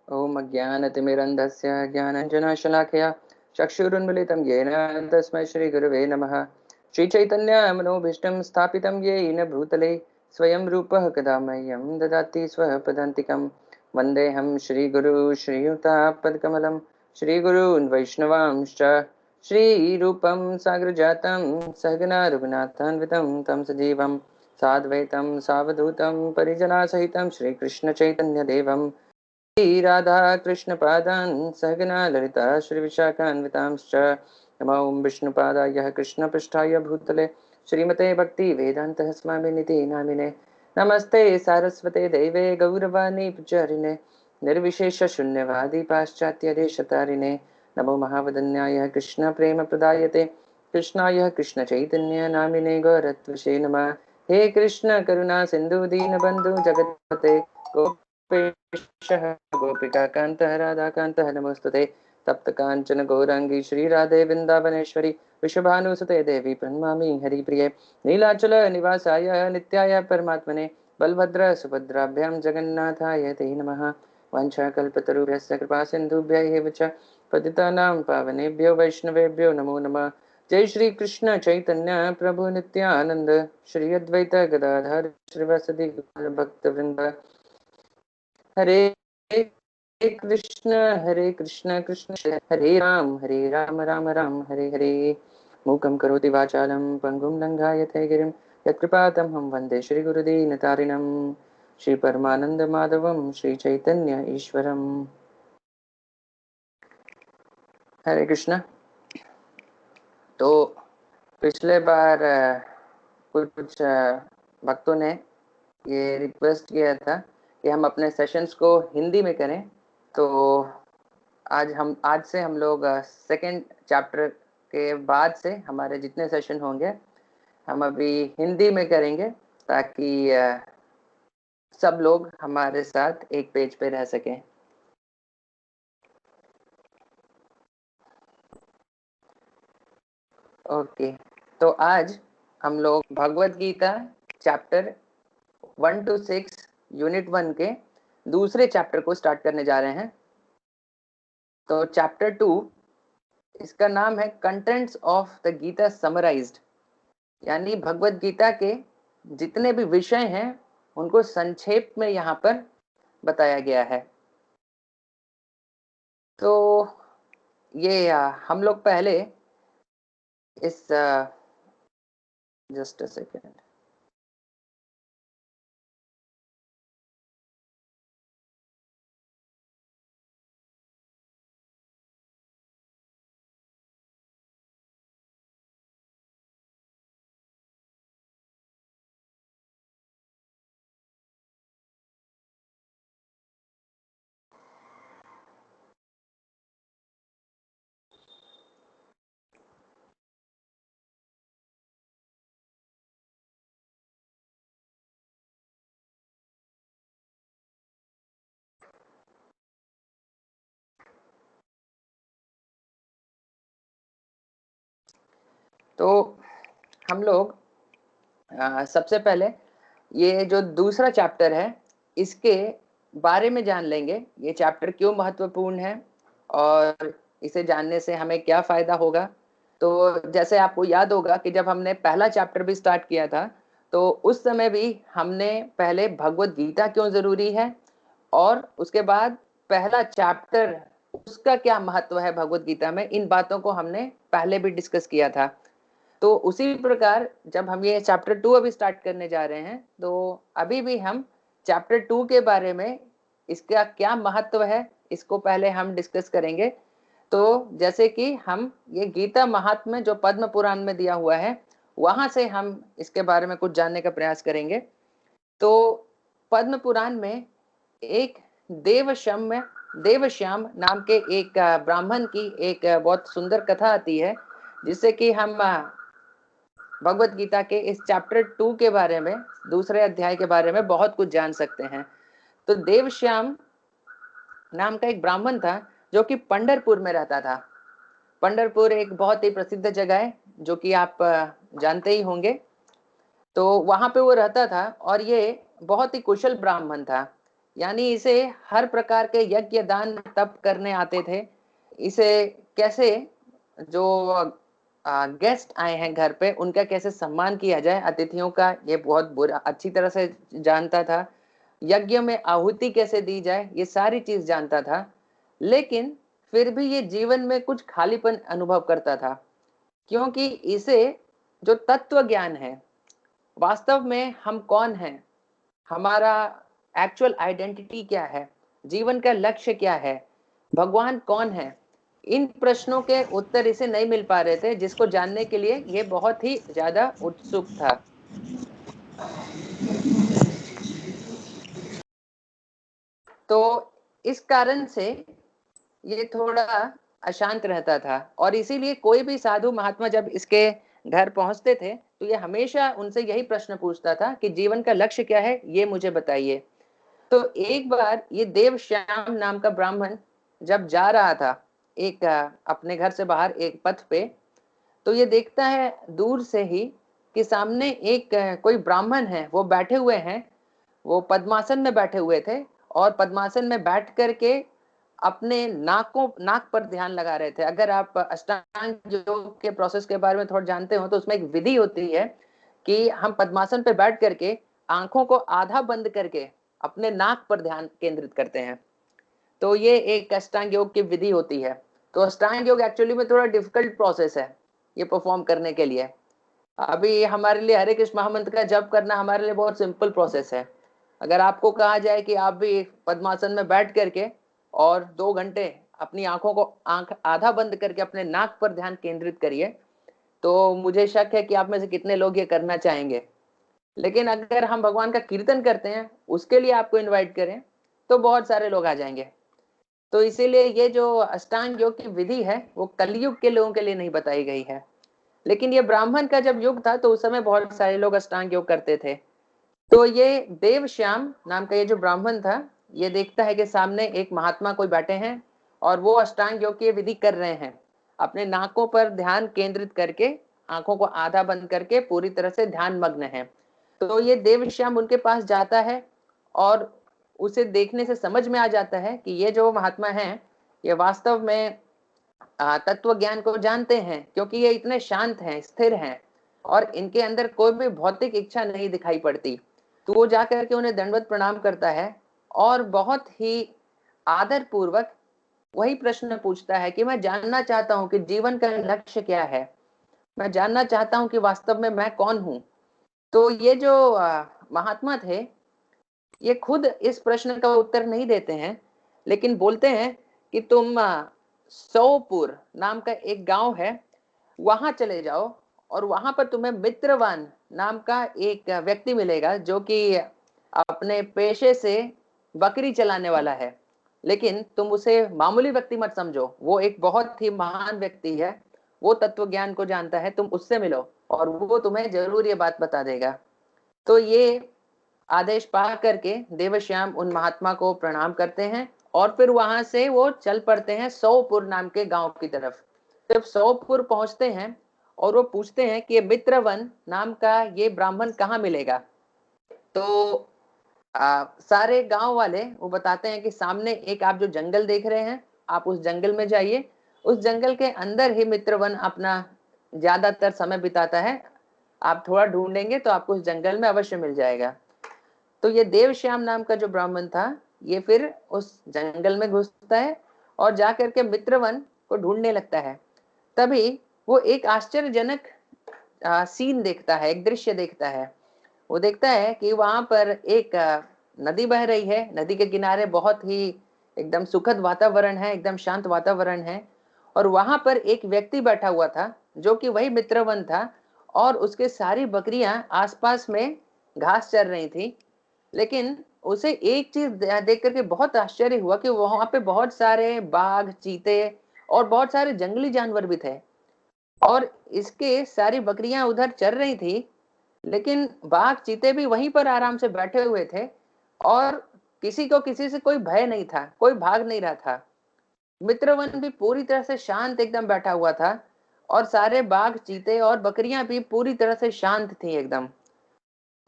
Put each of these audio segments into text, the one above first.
ॐ अज्ञानतिमिरन्धस्य ज्ञानाञ्जनशलाकया चक्षुरुन्मिलितं येन तस्मै श्रीगुरवे नमः। श्रीचैतन्यमनोभीष्टं स्थापितं येन भूतले स्वयं रूपः कदा मह्यं ददाति स्वपदान्तिकं। वन्देऽहं श्रीगुरु श्रीयुतापदकमलं श्रीगुरून् वैष्णवांश्च श्रीरूपं साग्रजातं सहगना रघुनाथान्वितं तं सजीवं साद्वैतं सावधूतं परिजनासहितं श्रीकृष्णचैतन्यदेवं राधा कृष्ण पादान सहगना ललिता श्री विशाखान्वितांश्च नमो विष्णुपादाय कृष्ण पृष्ठाय भूतले श्रीमते भक्ति वेदांत स्वामिनिति नामिने नमस्ते सारस्वते देवे गौरवाणी प्रचारिणे निर्विशेष शून्यवादी पाश्चात्य देशतारिणे नमो महावदन्याय कृष्ण प्रेम प्रदायते कृष्णाय कृष्ण चैतन्य नामिने गौरत्वशे नमः। हे कृष्ण करुणा सिंधु दीन बंधु जगत्पते गोपेशः गोपिकाकान्तः राधाकान्तः नमोस्तुते। तप्त कांचन गौरांगी श्री राधे वृंदावनेश्वरी वृषभानुसुते देवी प्रणमामि हरिप्रिये। नीलाचल निवासाय नित्याय परमात्मने बलभद्र सुभद्राभ्यां जगन्नाथाय ते नमः। वाञ्छाकल्पतरुभ्यश्च कृपा सिन्धुभ्य एव च पतितानां पावनेभ्यो वैष्णवेभ्यो नमो नमः। जय श्री कृष्ण चैतन्य प्रभु नित्यानंद श्री अद्वैत गदाधर श्रीवासदि भक्तवृंद हरे हरे कृष्ण कृष्ण हरे राम राम राम हरे हरे। मूकं करोति वाचालं पङ्गुं लङ्घायते गिरिं यत्कृपातमहं वन्दे श्रीगुरुदीनतारिणं श्रीपरमानन्दमाधवं श्रीचैतन्य ईश्वरम्। हरे कृष्ण। तो पिछले बार कुछ भक्तों ने ये रिक्वेस्ट किया था कि हम अपने सेशंस को हिंदी में करें, तो आज से हम लोग सेकंड चैप्टर के बाद से हमारे जितने सेशन होंगे हम अभी हिंदी में करेंगे, ताकि सब लोग हमारे साथ एक पेज पे रह सकें। ओके, तो आज हम लोग Bhagavad Gita chapter 1 to 6 unit 1 के दूसरे चैप्टर को स्टार्ट करने जा रहे हैं। तो चैप्टर 2, इसका नाम है contents of the Gita summarised, यानी भगवत गीता के जितने भी विषय हैं उनको संक्षेप में यहाँ पर बताया गया है। तो ये हम लोग पहले इस जस्ट अ सेकेंड, तो हम लोग सबसे पहले ये जो दूसरा चैप्टर है इसके बारे में जान लेंगे। ये चैप्टर क्यों महत्वपूर्ण है और इसे जानने से हमें क्या फायदा होगा। तो जैसे आपको याद होगा कि जब हमने पहला चैप्टर भी स्टार्ट किया था तो उस समय भी हमने पहले भगवत गीता क्यों जरूरी है और उसके बाद पहला चैप्टर उसका क्या महत्व है भगवत गीता में, इन बातों को हमने पहले भी डिस्कस किया था। तो उसी प्रकार जब हम ये चैप्टर 2 अभी स्टार्ट करने जा रहे हैं तो अभी भी हम चैप्टर 2 के बारे में, इसका क्या महत्व है, इसको पहले हम डिस्कस करेंगे। तो जैसे कि हम ये गीता महात्म्य जो पद्म पुराण में दिया हुआ है वहां से हम इसके बारे में कुछ जानने का प्रयास करेंगे। तो पद्म पुराण में एक देवश्याम नाम के एक ब्राह्मण की एक बहुत सुंदर कथा आती है, जिससे कि हम भगवत गीता के इस चैप्टर 2 के बारे में, दूसरे अध्याय के बारे में बहुत कुछ जान सकते हैं। तो देवश्याम नाम का एक ब्राह्मण था जो कि पंढरपुर में रहता था। पंढरपुर एक बहुत ही प्रसिद्ध जगह है जो कि आप जानते ही होंगे। तो वहां पे वो रहता था और ये बहुत ही कुशल ब्राह्मण था। यानी इसे हर प्रकार के यज्ञ दान तप करने आते थे। इसे कैसे जो गेस्ट आए हैं घर पे उनका कैसे सम्मान किया जाए, अतिथियों का, ये बहुत बुरा अच्छी तरह से जानता था। यज्ञ में आहुति कैसे दी जाए, ये सारी चीज जानता था। लेकिन फिर भी ये जीवन में कुछ खालीपन अनुभव करता था, क्योंकि इसे जो तत्व ज्ञान है, वास्तव में हम कौन हैं, हमारा एक्चुअल आइडेंटिटी क्या है, जीवन का लक्ष्य क्या है, भगवान कौन है, इन प्रश्नों के उत्तर इसे नहीं मिल पा रहे थे, जिसको जानने के लिए ये बहुत ही ज्यादा उत्सुक था। तो इस कारण से ये थोड़ा अशांत रहता था, और इसीलिए कोई भी साधु महात्मा जब इसके घर पहुंचते थे तो ये हमेशा उनसे यही प्रश्न पूछता था कि जीवन का लक्ष्य क्या है, ये मुझे बताइए। तो एक बार ये देवश्याम नाम का ब्राह्मण जब जा रहा था एक अपने घर से बाहर एक पथ पे, तो ये देखता है दूर से ही कि सामने एक कोई ब्राह्मण है, वो बैठे हुए हैं, वो पद्मासन में बैठे हुए थे, और पद्मासन में बैठ करके अपने नाक पर ध्यान लगा रहे थे। अगर आप अष्टांग योग के प्रोसेस के बारे में थोड़ा जानते हो तो उसमें एक विधि होती है कि हम पद्मासन पे बैठ करके आंखों को आधा बंद करके अपने नाक पर ध्यान केंद्रित करते हैं। तो ये एक अष्टांग योग की विधि होती है। तो अष्टांग योग एक्चुअली में थोड़ा डिफिकल्ट प्रोसेस है ये परफॉर्म करने के लिए। अभी हमारे लिए हरे कृष्ण महामंत्र का जप करना हमारे लिए बहुत सिंपल प्रोसेस है। अगर आपको कहा जाए कि आप भी पद्मासन में बैठ करके और 2 घंटे अपनी आंखों को आंख आधा बंद करके अपने नाक पर ध्यान केंद्रित करिए, तो मुझे शक है कि आप में से कितने लोग ये करना चाहेंगे। लेकिन अगर हम भगवान का कीर्तन करते हैं, उसके लिए आपको इनवाइट करें, तो बहुत सारे लोग आ जाएंगे। तो इसीलिए ये जो अष्टांग योग की विधि है वो कलयुग के लोगों के लिए नहीं बताई गई है। लेकिन ये ब्राह्मण का जब युग था तो उस समय बहुत सारे लोग अष्टांग योग करते थे। तो ये देवश्याम नाम का ये जो ब्राह्मण था, ये देखता है कि सामने एक महात्मा कोई बैठे हैं और वो अष्टांग योग की विधि कर रहे हैं, अपने नाकों पर ध्यान केंद्रित करके, आंखों को आधा बंद करके पूरी तरह से ध्यान मग्न है। तो ये देवश्याम उनके पास जाता है और उसे देखने से समझ में आ जाता है कि ये जो महात्मा हैं ये वास्तव में तत्व ज्ञान को जानते हैं, क्योंकि ये इतने शांत हैं, स्थिर हैं, और इनके अंदर कोई भी भौतिक इच्छा नहीं दिखाई पड़ती। तो वो जाकर के उन्हें दंडवत प्रणाम करता है और बहुत ही आदर पूर्वक वही प्रश्न पूछता है कि मैं जानना चाहता हूं कि जीवन का लक्ष्य क्या है, मैं जानना चाहता हूं कि वास्तव में मैं कौन हूं। तो ये जो महात्मा थे, ये खुद इस प्रश्न का उत्तर नहीं देते हैं, लेकिन बोलते हैं कि तुम सौपुर नाम का एक गांव है, वहां चले जाओ, और वहां पर तुम्हें मित्रवान नाम का एक व्यक्ति मिलेगा जो कि अपने पेशे से बकरी चलाने वाला है। लेकिन तुम उसे मामूली व्यक्ति मत समझो, वो एक बहुत ही महान व्यक्ति है, वो तत्व ज्ञान को जानता है, तुम उससे मिलो और वो तुम्हें जरूर ये बात बता देगा। तो ये आदेश पा करके देवश्याम उन महात्मा को प्रणाम करते हैं और फिर वहां से वो चल पड़ते हैं सौपुर नाम के गांव की तरफ। जब सौपुर पहुंचते हैं और वो पूछते हैं कि ये मित्रवन नाम का ये ब्राह्मण कहाँ मिलेगा, तो सारे गांव वाले वो बताते हैं कि सामने एक आप जो जंगल देख रहे हैं, आप उस जंगल में जाइए, उस जंगल के अंदर ही मित्रवन अपना ज्यादातर समय बिताता है, आप थोड़ा ढूंढेंगे तो आपको उस जंगल में अवश्य मिल जाएगा। तो ये देवश्याम नाम का जो ब्राह्मण था, ये फिर उस जंगल में घुसता है और जाकर के मित्रवन को ढूंढने लगता है। तभी वो एक आश्चर्यजनक सीन देखता है, एक दृश्य देखता है। वो देखता है कि वहां पर एक नदी बह रही है, नदी के किनारे बहुत ही एकदम सुखद वातावरण है, एकदम शांत वातावरण है, और वहां पर एक व्यक्ति बैठा हुआ था जो कि वही मित्रवन था, और उसके सारी बकरियां आसपास में घास चर रही थी। लेकिन उसे एक चीज देख करके बहुत आश्चर्य हुआ कि वहां पे बहुत सारे बाघ, चीते और बहुत सारे जंगली जानवर भी थे, और इसके सारी बकरियां उधर चर रही थी, लेकिन बाघ, चीते भी वहीं पर आराम से बैठे हुए थे, और किसी को किसी से कोई भय नहीं था, कोई भाग नहीं रहा था। मित्रवन भी पूरी तरह से शांत एकदम बैठा हुआ था, और सारे बाघ, चीते और बकरियां भी पूरी तरह से शांत थी एकदम।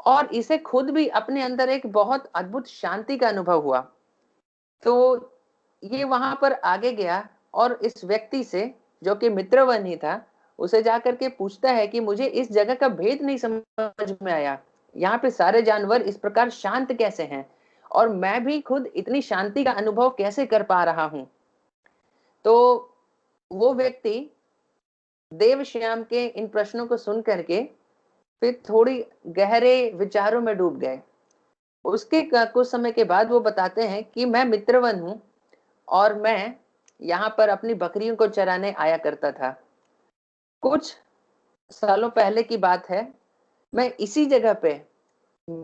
और इसे खुद भी अपने अंदर एक बहुत अद्भुत शांति का अनुभव हुआ। तो ये वहां पर आगे गया और इस व्यक्ति से, जो कि मित्रवन ही था, उसे जाकर के पूछता है कि मुझे इस जगह का भेद नहीं समझ में आया, यहाँ पे सारे जानवर इस प्रकार शांत कैसे हैं और मैं भी खुद इतनी शांति का अनुभव कैसे कर पा रहा हूं। तो वो व्यक्ति देवश्याम के इन प्रश्नों को सुन करके फिर थोड़ी गहरे विचारों में डूब गए। उसके कुछ समय के बाद वो बताते हैं कि मैं मित्रवन हूं और मैं यहाँ पर अपनी बकरियों को चराने आया करता था। कुछ सालों पहले की बात है, मैं इसी जगह पे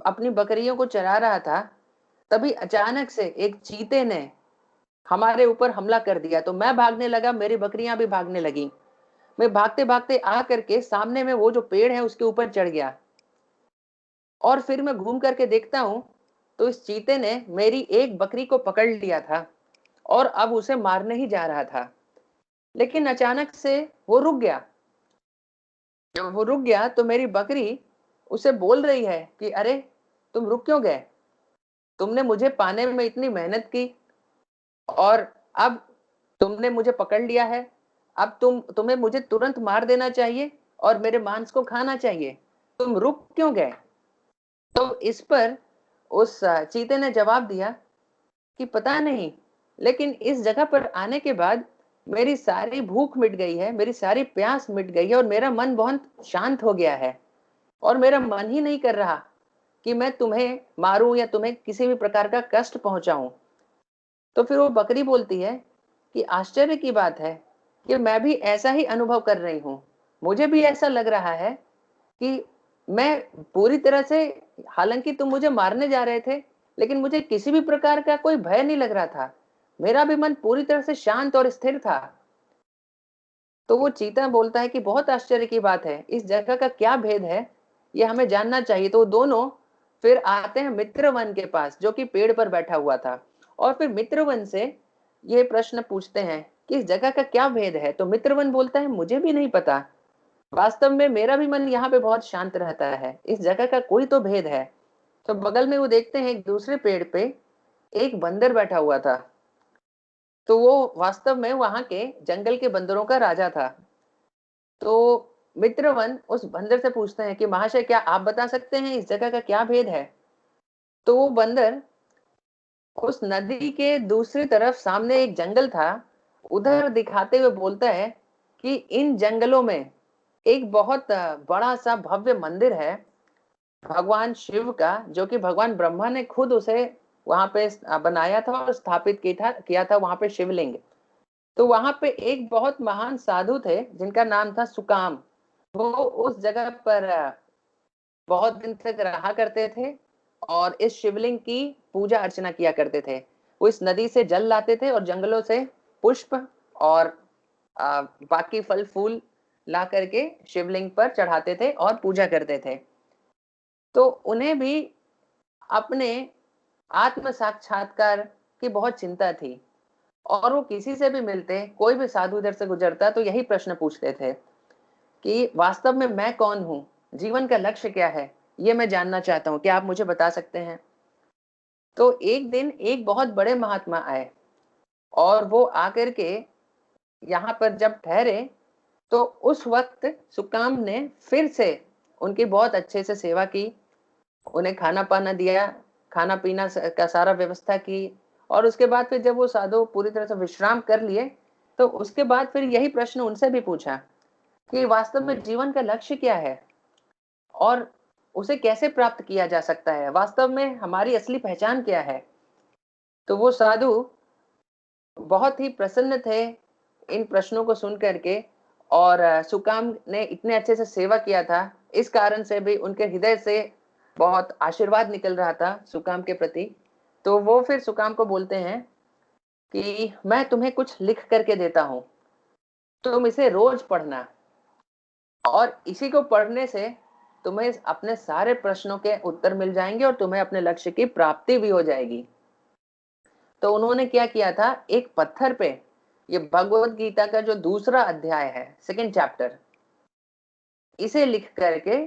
अपनी बकरियों को चरा रहा था, तभी अचानक से एक चीते ने हमारे ऊपर हमला कर दिया। तो मैं भागने लगा, मेरी बकरियां भी भागने लगी। मैं भागते भागते आ करके सामने में वो जो पेड़ है उसके ऊपर चढ़ गया और फिर मैं घूम करके देखता हूं तो इस चीते ने मेरी एक बकरी को पकड़ लिया था और अब उसे मारने ही जा रहा था। लेकिन अचानक से वो रुक गया। जब वो रुक गया तो मेरी बकरी उसे बोल रही है कि अरे तुम रुक क्यों गए, तुमने मुझे पाने में इतनी मेहनत की और अब तुमने मुझे पकड़ लिया है, अब तुम्हें मुझे तुरंत मार देना चाहिए और मेरे मांस को खाना चाहिए, तुम रुक क्यों गए। तो इस पर उस चीते ने जवाब दिया कि पता नहीं, लेकिन इस जगह पर आने के बाद मेरी सारी भूख मिट गई है, मेरी सारी प्यास मिट गई है और मेरा मन बहुत शांत हो गया है और मेरा मन ही नहीं कर रहा कि मैं तुम्हें मारूं या तुम्हें किसी भी प्रकार का कष्ट पहुंचाऊं। तो फिर वो बकरी बोलती है कि आश्चर्य की बात है कि मैं भी ऐसा ही अनुभव कर रही हूँ। मुझे भी ऐसा लग रहा है कि मैं पूरी तरह से, हालांकि तुम मुझे मारने जा रहे थे, लेकिन मुझे किसी भी प्रकार का कोई भय नहीं लग रहा था। मेरा भी मन पूरी तरह से शांत और स्थिर था। तो वो चीता बोलता है कि बहुत आश्चर्य की बात है, इस जगह का क्या भेद है, ये हमें जानना चाहिए। तो वो दोनों फिर आते हैं मित्रवन के पास, जो कि पेड़ पर बैठा हुआ था, और फिर मित्रवन से ये प्रश्न पूछते हैं कि इस जगह का क्या भेद है। तो मित्रवन बोलता है मुझे भी नहीं पता, वास्तव में मेरा भी मन यहाँ पे बहुत शांत रहता है, इस जगह का कोई तो भेद है। तो बगल में वो देखते हैं एक दूसरे पेड़ पे एक बंदर बैठा हुआ था। तो वो वास्तव में वहां के जंगल के बंदरों का राजा था। तो मित्रवन उस बंदर से पूछते हैं कि महाशय क्या आप बता सकते हैं इस जगह का क्या भेद है। तो वो बंदर उस नदी के दूसरी तरफ सामने एक जंगल था, उधर दिखाते हुए बोलता है कि इन जंगलों में एक बहुत बड़ा सा भव्य मंदिर है भगवान शिव का, जो कि भगवान ब्रह्मा ने खुद उसे वहां पे बनाया था और स्थापित किया था वहां पे शिवलिंग। तो वहां पे एक बहुत महान साधु थे जिनका नाम था सुकाम। वो उस जगह पर बहुत दिन तक रहा करते थे और इस शिवलिंग की पूजा अर्चना किया करते थे। वो इस नदी से जल लाते थे और जंगलों से पुष्प और बाकी फल फूल ला करके शिवलिंग पर चढ़ाते थे और पूजा करते थे। तो उन्हें भी अपने आत्म साक्षात्कार की बहुत चिंता थी और वो किसी से भी मिलते, कोई भी साधु इधर से गुजरता तो यही प्रश्न पूछते थे कि वास्तव में मैं कौन हूँ, जीवन का लक्ष्य क्या है, ये मैं जानना चाहता हूँ, क्या आप मुझे बता सकते हैं। तो एक दिन एक बहुत बड़े महात्मा आए और वो आकर के यहाँ पर जब ठहरे तो उस वक्त सुकाम ने फिर से उनकी बहुत अच्छे से सेवा की, उन्हें खाना पाना दिया, खाना पीना का सारा व्यवस्था की। और उसके बाद फिर जब वो साधु पूरी तरह से विश्राम कर लिए तो उसके बाद फिर यही प्रश्न उनसे भी पूछा कि वास्तव में जीवन का लक्ष्य क्या है और उसे कैसे प्राप्त किया जा सकता है, वास्तव में हमारी असली पहचान क्या है। तो वो साधु बहुत ही प्रसन्न थे इन प्रश्नों को सुन करके और सुकाम ने इतने अच्छे से सेवा किया था, इस कारण से भी उनके हृदय से बहुत आशीर्वाद निकल रहा था सुकाम के प्रति। तो वो फिर सुकाम को बोलते हैं कि मैं तुम्हें कुछ लिख करके देता हूं, तुम इसे रोज पढ़ना और इसी को पढ़ने से तुम्हें अपने सारे प्रश्नों के उत्तर मिल जाएंगे और तुम्हें अपने लक्ष्य की प्राप्ति भी हो जाएगी। तो उन्होंने क्या किया था, एक पत्थर पे ये भगवत गीता का जो दूसरा अध्याय है, सेकंड चैप्टर, इसे लिख करके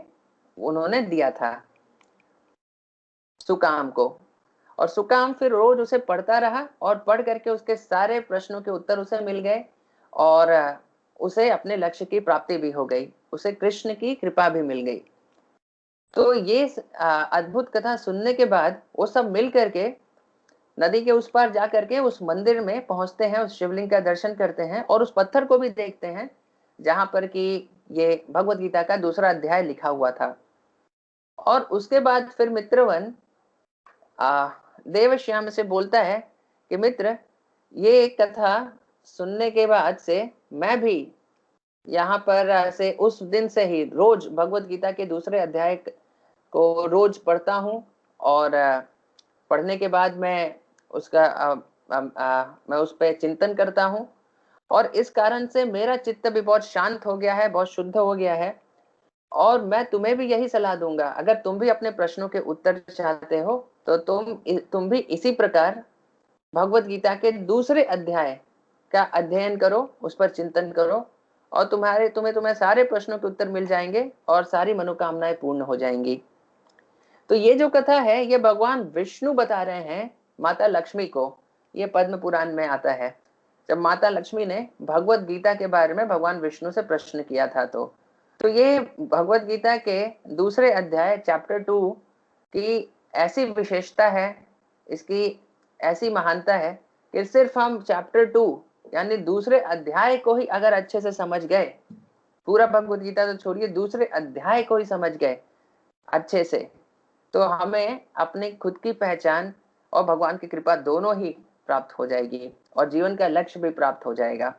उन्होंने दिया था। सुकाम को। और सुकाम फिर रोज उसे पढ़ता रहा और पढ़ करके उसके सारे प्रश्नों के उत्तर उसे मिल गए और उसे अपने लक्ष्य की प्राप्ति भी हो गई, उसे कृष्ण की कृपा भी मिल गई। तो ये अद्भुत कथा सुनने के बाद वो सब मिल करके नदी के उस पार जा करके उस मंदिर में पहुंचते हैं, उस शिवलिंग का दर्शन करते हैं और उस पत्थर को भी देखते हैं जहां पर कि ये भगवत गीता का दूसरा अध्याय लिखा हुआ था। और उसके बाद फिर मित्रवन देवश्याम से बोलता है कि मित्र, ये कथा सुनने के बाद से मैं भी यहाँ पर से उस दिन से ही रोज भगवत गीता के दूसरे अध्याय को रोज पढ़ता हूँ और पढ़ने के बाद मैं उसका मैं उस पर चिंतन करता हूँ और इस कारण से मेरा चित्त भी बहुत शांत हो गया है, बहुत शुद्ध हो गया है। और मैं तुम्हें भी यही सलाह दूंगा, अगर तुम भी अपने प्रश्नों के उत्तर चाहते हो तो तुम भी इसी प्रकार भगवत गीता के दूसरे अध्याय का अध्ययन करो, उस पर चिंतन करो और तुम्हें सारे प्रश्नों के उत्तर मिल जाएंगे और सारी मनोकामनाएं पूर्ण हो जाएंगी। तो ये जो कथा है ये भगवान विष्णु बता रहे हैं माता लक्ष्मी को। ये पद्म पुराण में आता है, जब माता लक्ष्मी ने भगवत गीता के बारे में भगवान विष्णु से प्रश्न किया था। तो ये भगवत गीता के दूसरे अध्याय चैप्टर 2 की ऐसी विशेषता है, इसकी ऐसी महानता है कि सिर्फ हम चैप्टर 2 यानी दूसरे अध्याय को ही अगर अच्छे से समझ गए, पूरा भगवत गीता तो छोड़िए, दूसरे अध्याय को ही समझ गए अच्छे से, तो हमें अपनी खुद की पहचान और भगवान की कृपा दोनों ही प्राप्त हो जाएगी और जीवन का लक्ष्य भी प्राप्त हो जाएगा।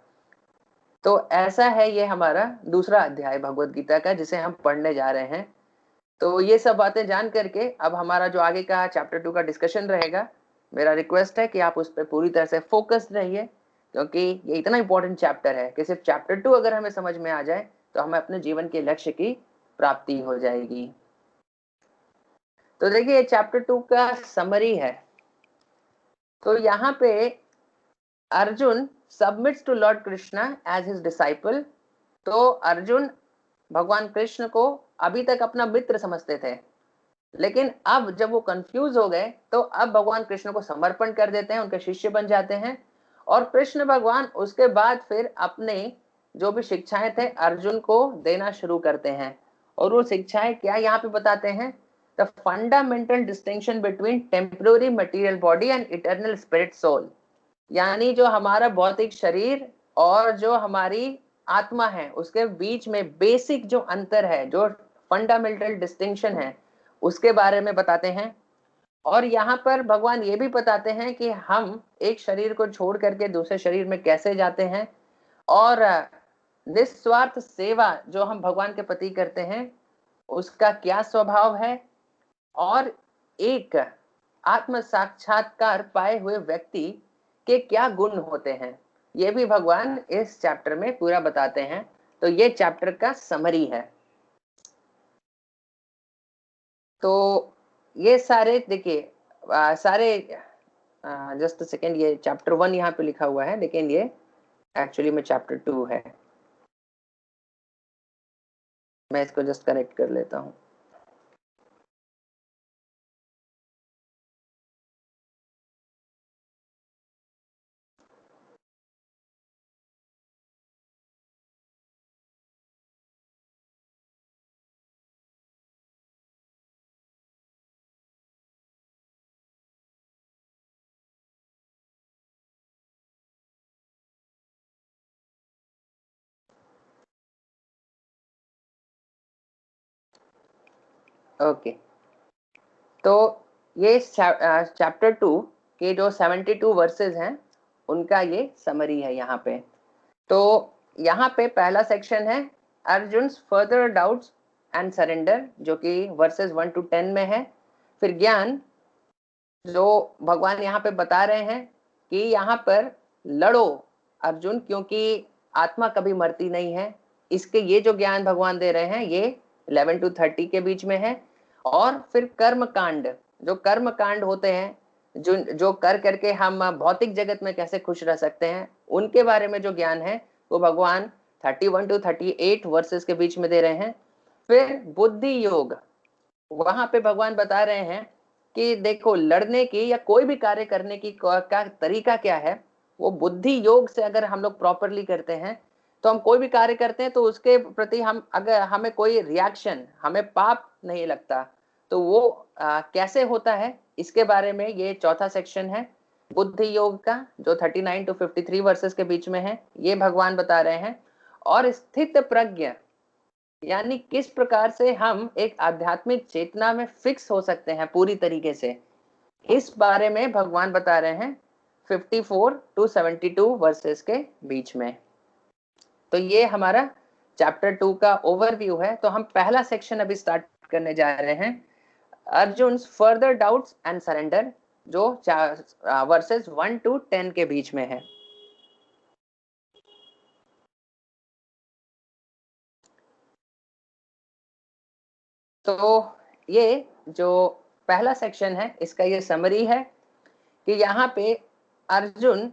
तो ऐसा है ये हमारा दूसरा अध्याय भगवत गीता का जिसे हम पढ़ने जा रहे हैं। तो ये सब बातें जान करके अब हमारा जो आगे का चैप्टर 2 का डिस्कशन रहेगा, मेरा रिक्वेस्ट है कि आप उस पर पूरी तरह से फोकस्ड रहिए, क्योंकि ये इतना इंपॉर्टेंट चैप्टर है कि सिर्फ चैप्टर 2 अगर हमें समझ में आ जाए तो हमें अपने जीवन के लक्ष्य की प्राप्ति हो जाएगी। तो देखिए चैप्टर 2 का समरी है। तो यहाँ पे Arjun submits to lord Krishna as his disciple. तो अर्जुन भगवान कृष्ण को अभी तक अपना मित्र समझते थे, लेकिन अब जब वो कंफ्यूज हो गए तो अब भगवान कृष्ण को समर्पण कर देते हैं, उनके शिष्य बन जाते हैं। और कृष्ण भगवान उसके बाद फिर अपने जो भी शिक्षाएं थे अर्जुन को देना शुरू करते हैं। और वो शिक्षाएं क्या यहाँ पे बताते हैं? The fundamental distinction between temporary material body and eternal spirit soul, यानी जो हमारा भौतिक शरीर और जो हमारी आत्मा है उसके बीच में बेसिक जो अंतर है, जो फंडामेंटल डिस्टिंक्शन है, उसके बारे में बताते हैं। और यहाँ पर भगवान ये भी बताते हैं कि हम एक शरीर को छोड़ करके दूसरे शरीर में कैसे जाते हैं और निस्वार्थ सेवा जो हम भगवान के प्रति करते हैं उसका क्या स्वभाव है और एक आत्म साक्षात्कार पाए हुए व्यक्ति के क्या गुण होते हैं, ये भी भगवान इस चैप्टर में पूरा बताते हैं। तो ये चैप्टर का समरी है। तो ये सारे देखिए सारे जस्ट सेकेंड, ये चैप्टर 1 यहाँ पे लिखा हुआ है लेकिन ये एक्चुअली में चैप्टर 2 है। मैं इसको जस्ट करेक्ट कर लेता हूँ। ओके, तो ये चैप्टर 2 के जो 72 वर्सेस हैं उनका ये समरी है यहाँ पे। तो यहाँ पे पहला सेक्शन है Arjun further doubts and surrender, जो कि वर्सेस 1 to 10 में है। फिर ज्ञान, जो भगवान यहाँ पे बता रहे हैं कि यहाँ पर लड़ो अर्जुन, क्योंकि आत्मा कभी मरती नहीं है। इसके ये जो ज्ञान भगवान दे रहे हैं ये 11 to 30 के बीच में है। और फिर कर्म कांड, जो कर्म कांड होते हैं, जो कर करके हम भौतिक जगत में कैसे खुश रह सकते हैं, उनके बारे में जो ज्ञान है वो भगवान 31 to 38 वर्सेस के बीच में दे रहे हैं। फिर बुद्धि योग, वहां पे भगवान बता रहे हैं कि देखो लड़ने की या कोई भी कार्य करने की का तरीका क्या है, वो बुद्धि योग से अगर हम लोग प्रॉपरली करते हैं तो हम कोई भी कार्य करते हैं तो उसके प्रति हम अगर हमें कोई रिएक्शन, हमें पाप नहीं लगता, तो वो कैसे होता है इसके बारे में ये चौथा सेक्शन है बुद्धि योग का, जो 39 to 53 वर्सेस के बीच में है। ये भगवान बता रहे हैं। और स्थित प्रज्ञ यानी किस प्रकार से हम एक आध्यात्मिक चेतना में फिक्स हो सकते हैं पूरी तरीके से, इस बारे में भगवान बता रहे हैं 54 to 72 वर्सेस के बीच में। तो ये हमारा चैप्टर 2 का ओवरव्यू है। तो हम पहला सेक्शन अभी स्टार्ट करने जा रहे हैं, Arjun further doubts and surrender, जो वर्सेस 1 to 10 के बीच में है। तो ये जो पहला सेक्शन है इसका ये समरी है कि यहाँ पे अर्जुन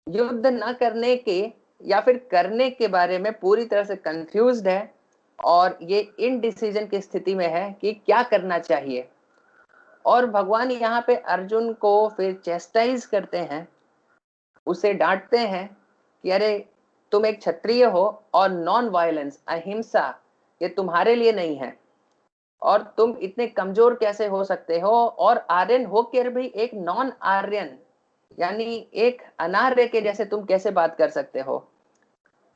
युद्ध न करने के या फिर करने के बारे में पूरी तरह से कंफ्यूज्ड है और ये इनडिसीजन की स्थिति में है कि क्या करना चाहिए। और भगवान यहाँ पे अर्जुन को फिर चेस्टाइज करते हैं, उसे डांटते हैं कि अरे तुम एक क्षत्रिय हो और नॉन वायलेंस, अहिंसा, ये तुम्हारे लिए नहीं है और तुम इतने कमजोर कैसे हो सकते हो, और आर्यन होकर भी एक नॉन आर्यन यानी एक अनार्य के जैसे तुम कैसे बात कर सकते हो।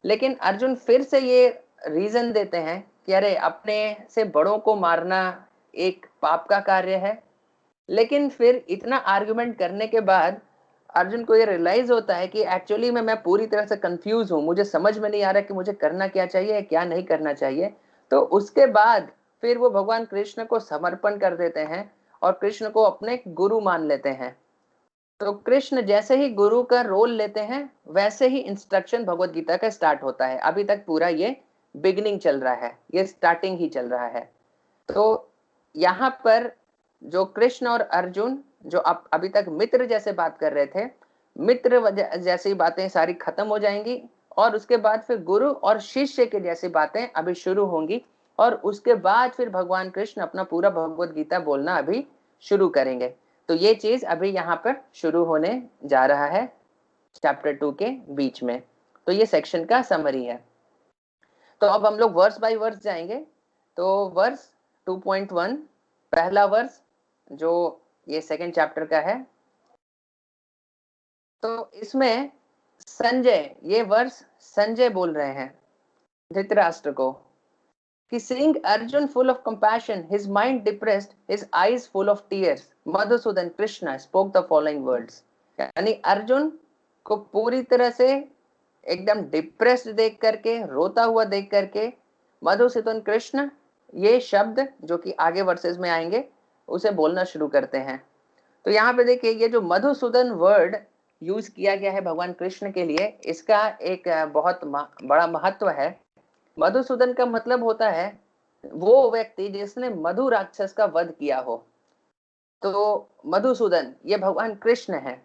लेकिन अर्जुन फिर से ये रीजन देते हैं कि अरे अपने से बड़ों को मारना एक पाप का कार्य है। लेकिन फिर इतना आर्गुमेंट करने के बाद अर्जुन को ये रियलाइज होता है कि एक्चुअली मैं पूरी तरह से कंफ्यूज हूँ, मुझे समझ में नहीं आ रहा कि मुझे करना क्या चाहिए क्या नहीं करना चाहिए। तो उसके बाद फिर वो भगवान कृष्ण को समर्पण कर देते हैं और कृष्ण को अपने गुरु मान लेते हैं। तो कृष्ण जैसे ही गुरु का रोल लेते हैं वैसे ही इंस्ट्रक्शन भगवत गीता का स्टार्ट होता है। अभी तक पूरा ये बिगिनिंग चल रहा है, ये स्टार्टिंग ही चल रहा है। तो यहाँ पर जो कृष्ण और अर्जुन जो अभी तक मित्र जैसे बात कर रहे थे, मित्र जैसी बातें सारी खत्म हो जाएंगी और उसके बाद फिर गुरु और शिष्य के जैसी बातें अभी शुरू होंगी और उसके बाद फिर भगवान कृष्ण अपना पूरा भगवत गीता बोलना अभी शुरू करेंगे। तो ये चीज अभी यहाँ पर शुरू होने जा रहा है चैप्टर 2 के बीच में। तो ये सेक्शन का समरी है। तो अब हम लोग वर्स बाय वर्स जाएंगे। तो वर्स 2.1 पहला वर्स जो ये सेकंड चैप्टर का है, तो इसमें संजय, ये वर्स संजय बोल रहे हैं धृतराष्ट्र को कि seeing Arjun full of compassion, his mind depressed, his eyes full of tears, Madhusudan Krishna spoke the following words। यानी अर्जुन को पूरी तरह से एकदम डिप्रेस्ड देख करके, रोता हुआ देख करके मधुसूदन कृष्ण ये शब्द जो कि आगे वर्सेस में आएंगे उसे बोलना शुरू करते हैं। तो यहाँ पे देखिए ये जो मधुसूदन वर्ड यूज किया गया है भगवान कृष्ण के लिए, इसका एक बहुत बड़ा महत्व है। मधुसूदन का मतलब होता है वो व्यक्ति जिसने मधु राक्षस का वध किया हो। तो मधुसूदन ये भगवान कृष्ण है,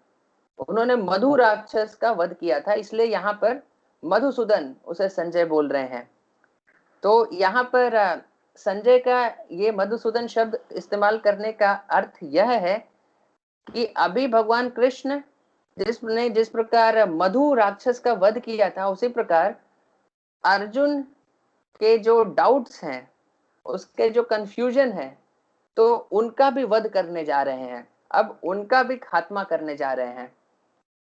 उन्होंने मधु राक्षस का वध किया था, इसलिए यहाँ पर मधुसूदन उसे संजय बोल रहे हैं। तो यहाँ पर संजय का ये मधुसूदन शब्द इस्तेमाल करने का अर्थ यह है कि अभी भगवान कृष्ण जिसने जिस प्रकार मधु राक्षस का वध किया था, उसी प्रकार अर्जुन के जो डाउट्स हैं, उसके जो कंफ्यूजन है, तो उनका भी वध करने जा रहे हैं, अब उनका भी खात्मा करने जा रहे हैं।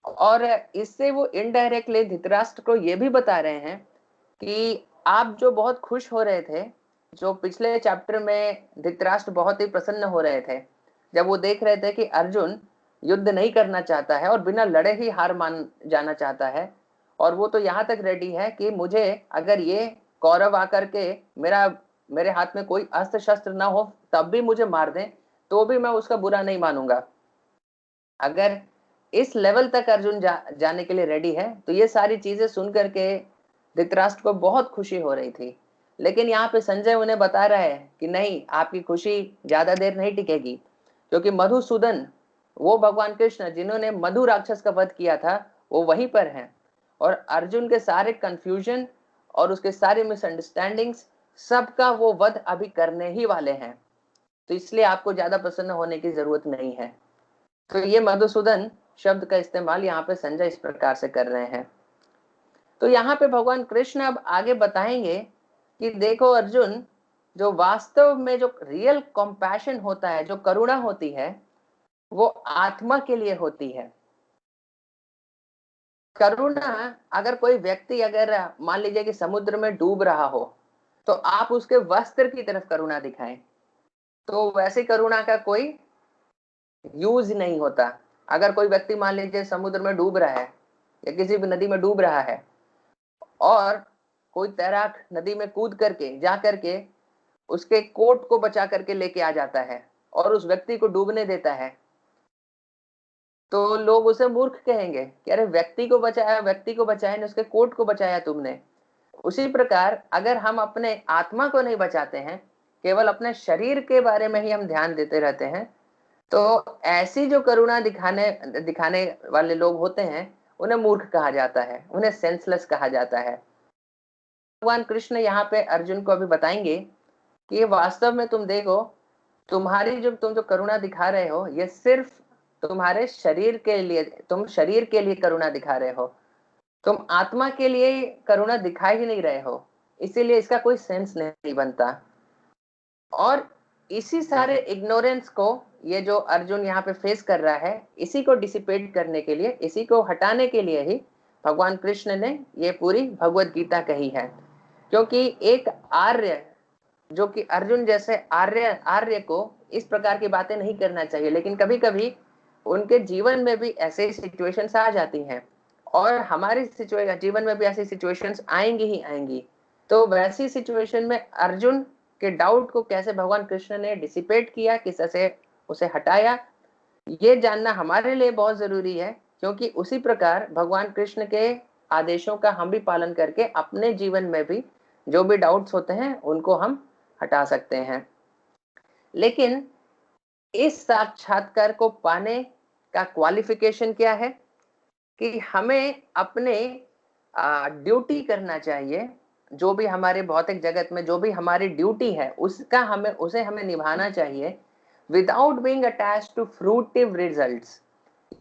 और इससे वो इनडायरेक्टली धृतराष्ट्र को ये भी बता रहे हैं कि आप जो बहुत खुश हो रहे थे, जो पिछले चैप्टर में धृतराष्ट्र बहुत ही प्रसन्न हो रहे थे जब वो देख रहे थे कि अर्जुन युद्ध नहीं करना चाहता है और बिना लड़े ही हार मान जाना चाहता है, और वो तो यहाँ तक रेडी है कि मुझे अगर ये कौरव आकर के मेरे हाथ में कोई अस्त्र शस्त्र ना हो तब भी मुझे मार दें तो भी मैं उसका बुरा नहीं मानूंगा। अगर इस लेवल तक अर्जुन जाने के लिए रेडी है, तो ये सारी चीजें सुन करके धृतराष्ट्र को बहुत खुशी हो रही थी। लेकिन यहाँ पे संजय उन्हें बता रहा है कि नहीं, आपकी खुशी ज्यादा देर नहीं टिकेगी, क्योंकि मधुसूदन वो भगवान कृष्ण जिन्होंने मधु राक्षस का वध किया था वो वहीं पर हैं, और अर्जुन के सारे कंफ्यूजन और उसके सारे मिसअंडरस्टैंडिंग्स सबका वो वध अभी करने ही वाले हैं। तो इसलिए आपको ज्यादा प्रसन्न होने की जरूरत नहीं है। तो ये मधुसूदन शब्द का इस्तेमाल यहाँ पे संजय इस प्रकार से कर रहे हैं। तो यहाँ पे भगवान कृष्ण अब आगे बताएंगे कि देखो अर्जुन, जो वास्तव में जो रियल कंपैशन होता है, जो करुणा होती है, वो आत्मा के लिए होती है। करुणा, अगर कोई व्यक्ति अगर मान लीजिए कि समुद्र में डूब रहा हो, तो आप उसके वस्त्र की तरफ करुणा दिखाएं, तो वैसे करुणा का कोई यूज नहीं होता। अगर कोई व्यक्ति मान लीजिए समुद्र में डूब रहा है या किसी भी नदी में डूब रहा है, और कोई तैराक नदी में कूद करके जा करके उसके कोट को बचा करके लेके आ जाता है और उस व्यक्ति को डूबने देता है, तो लोग उसे मूर्ख कहेंगे कि अरे व्यक्ति को बचाया, व्यक्ति को बचाया नहीं, उसके कोट को बचाया तुमने। उसी प्रकार अगर हम अपने आत्मा को नहीं बचाते हैं, केवल अपने शरीर के बारे में ही हम ध्यान देते रहते हैं, तो ऐसी जो करुणा दिखाने दिखाने वाले लोग होते हैं, उन्हें मूर्ख कहा जाता है, उन्हें सेंसलेस कहा जाता है। भगवान कृष्ण यहाँ पे अर्जुन को अभी बताएंगे कि ये वास्तव में तुम देखो, तुम्हारी जो तुम जो करुणा दिखा रहे हो, ये सिर्फ तुम्हारे शरीर के लिए, तुम शरीर के लिए करुणा दिखा रहे हो, तुम आत्मा के लिए करुणा दिखा ही नहीं रहे हो, इसीलिए इसका कोई सेंस नहीं बनता। और इसी सारे इग्नोरेंस को ये जो अर्जुन यहाँ पे फेस कर रहा है, इसी को डिसिपेट करने के लिए, इसी को हटाने के लिए ही भगवान कृष्ण ने ये पूरी भगवत गीता कही है। क्योंकि एक आर्य, जो कि अर्जुन जैसे आर्य को इस प्रकार की बातें नहीं करना चाहिए, लेकिन कभी कभी उनके जीवन में भी ऐसे सिचुएशंस आ जाती हैं, और हमारी जीवन में भी ऐसी सिचुएशंस आएंगी ही आएंगी। तो वैसी सिचुएशन में अर्जुन के डाउट को कैसे भगवान कृष्ण ने डिसिपेट किया, किस से उसे हटाया, ये जानना हमारे लिए बहुत जरूरी है। क्योंकि उसी प्रकार भगवान कृष्ण के आदेशों का हम भी पालन करके अपने जीवन में भी जो भी डाउट्स होते हैं उनको हम हटा सकते हैं। लेकिन इस साक्षात्कार को पाने का क्वालिफिकेशन क्या है कि हमें अपने ड्यूटी करना चाहिए। जो भी हमारे भौतिक जगत में जो भी हमारी ड्यूटी है, उसका हमें निभाना चाहिए without being attached to fruitive results.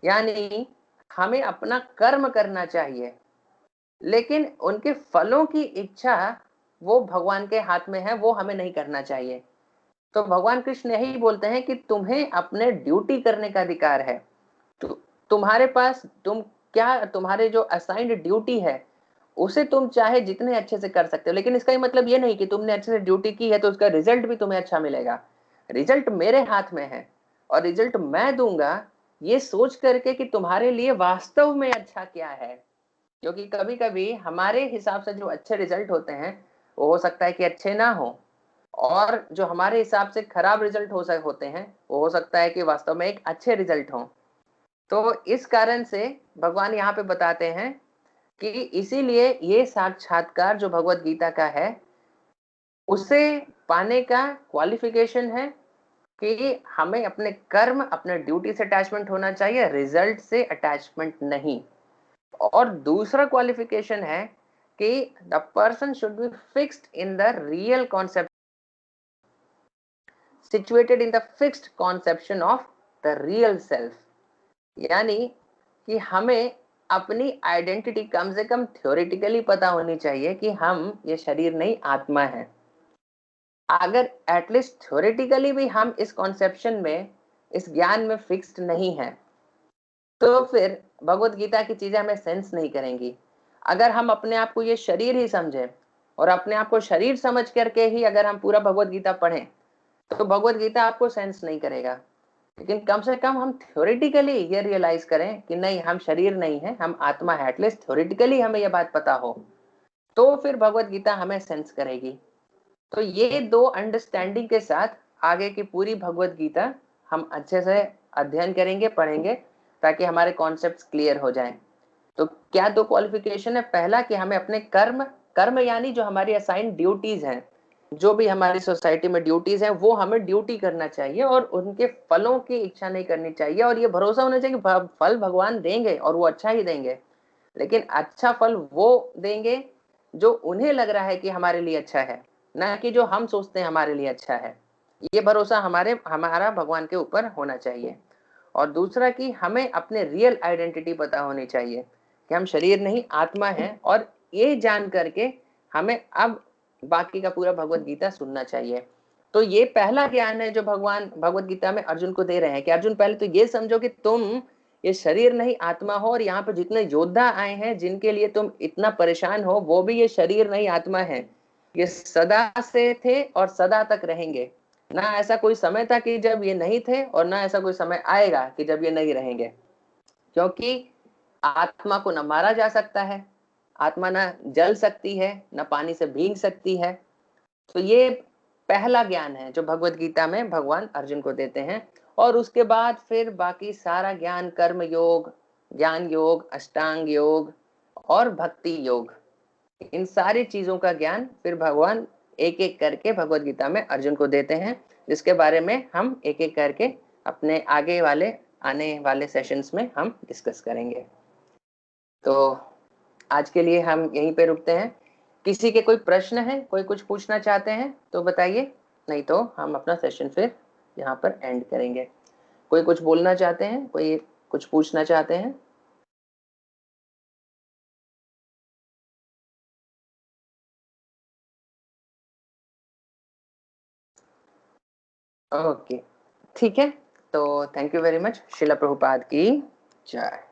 यानी हमें अपना कर्म करना चाहिए, लेकिन उनके फलों की इच्छा वो भगवान के हाथ में है, वो हमें नहीं करना चाहिए। तो भगवान कृष्ण यही बोलते हैं कि तुम्हें अपने ड्यूटी करने का अधिकार है। तुम्हारे पास तुम्हारे जो असाइंड ड्यूटी है उसे तुम चाहे जितने अच्छे से कर सकते हो, लेकिन इसका ही मतलब ये नहीं कि तुमने अच्छे से ड्यूटी की है तो उसका रिजल्ट भी तुम्हें अच्छा मिलेगा। रिजल्ट मेरे हाथ में है और रिजल्ट मैं दूंगा, ये सोच करके कि तुम्हारे लिए वास्तव में अच्छा क्या है। क्योंकि कभी कभी हमारे हिसाब से जो अच्छे रिजल्ट होते हैं वो हो सकता है कि अच्छे ना हो, और जो हमारे हिसाब से खराब रिजल्ट होते हैं वो हो सकता है कि वास्तव में एक अच्छे रिजल्ट हो। तो इस कारण से भगवान यहाँ पे बताते हैं कि इसीलिए ये साक्षात्कार जो भगवत गीता का है, उसे पाने का क्वालिफिकेशन है कि हमें अपने कर्म, अपने ड्यूटी से अटैचमेंट होना चाहिए, रिजल्ट से अटैचमेंट नहीं। और दूसरा क्वालिफिकेशन है कि the person should be fixed in the real concept, situated in the fixed conception of the real self. यानी कि हमें अपनी आइडेंटिटी कम से कम थ्योरेटिकली पता होनी चाहिए कि हम ये शरीर नहीं आत्मा है। अगर एटलीस्ट थ्योरेटिकली भी हम इस कॉन्सेप्शन में, इस ज्ञान में फिक्स्ड नहीं है, तो फिर भगवत गीता की चीजें हमें सेंस नहीं करेंगी। अगर हम अपने आप को ये शरीर ही समझें और अपने आप को शरीर समझ करके ही अगर हम पूरा भगवत गीता पढ़ें, तो भगवत गीता आपको सेंस नहीं करेगा। लेकिन कम से कम हम थ्योरेटिकली ये रियलाइज करें कि नहीं, हम शरीर नहीं है, हम आत्मा है, एटलीस्ट थ्योरेटिकली हमें यह बात पता हो, तो फिर भगवत गीता हमें सेंस करेगी। तो ये दो अंडरस्टैंडिंग के साथ आगे की पूरी भगवत गीता हम अच्छे से अध्ययन करेंगे, पढ़ेंगे, ताकि हमारे कॉन्सेप्ट्स क्लियर हो जाएं। तो क्या दो क्वालिफिकेशन है? पहला कि हमें अपने कर्म यानी जो हमारी असाइंड ड्यूटीज हैं, जो भी हमारी सोसाइटी में ड्यूटीज हैं, वो हमें ड्यूटी करना चाहिए और उनके फलों की इच्छा नहीं करनी चाहिए। और ये भरोसा होना चाहिए कि फल भगवान देंगे और वो अच्छा ही देंगे, लेकिन अच्छा फल वो देंगे जो उन्हें लग रहा है कि हमारे लिए अच्छा है, ना कि जो हम सोचते हैं हमारे लिए अच्छा है। ये भरोसा हमारा भगवान के ऊपर होना चाहिए। और दूसरा कि हमें अपने रियल आइडेंटिटी पता होनी चाहिए कि हम शरीर नहीं आत्मा है, और ये जान करके हमें अब बाकी का पूरा भगवत गीता सुनना चाहिए। तो ये पहला ज्ञान है जो भगवान भगवत गीता में अर्जुन को दे रहे हैं कि अर्जुन पहले तो ये समझो कि तुम ये शरीर नहीं आत्मा हो, और यहाँ पे जितने योद्धा आए हैं जिनके लिए तुम इतना परेशान हो, वो भी ये शरीर नहीं आत्मा है। ये सदा से थे और सदा तक रहेंगे। ना ऐसा कोई समय था कि जब ये नहीं थे, और ना ऐसा कोई समय आएगा कि जब ये नहीं रहेंगे। क्योंकि आत्मा को न मारा जा सकता है, आत्मा ना जल सकती है, न पानी से भीग सकती है। तो ये पहला ज्ञान है जो भगवत गीता में भगवान अर्जुन को देते हैं। और उसके बाद फिर बाकी सारा ज्ञान, कर्म योग, ज्ञान योग, अष्टांग योग और भक्ति योग, इन सारी चीजों का ज्ञान फिर भगवान एक एक करके भगवत गीता में अर्जुन को देते हैं, जिसके बारे में हम एक एक करके अपने आगे वाले आने वाले सेशंस में हम डिस्कस करेंगे। तो आज के लिए हम यहीं पे रुकते हैं। किसी के कोई प्रश्न है, कोई कुछ पूछना चाहते हैं तो बताइए, नहीं तो हम अपना सेशन फिर यहाँ पर एंड करेंगे। कोई कुछ बोलना चाहते हैं, कोई कुछ पूछना चाहते हैं? ओके, ठीक है। तो थैंक यू वेरी मच। शिला प्रभुपाद की जय।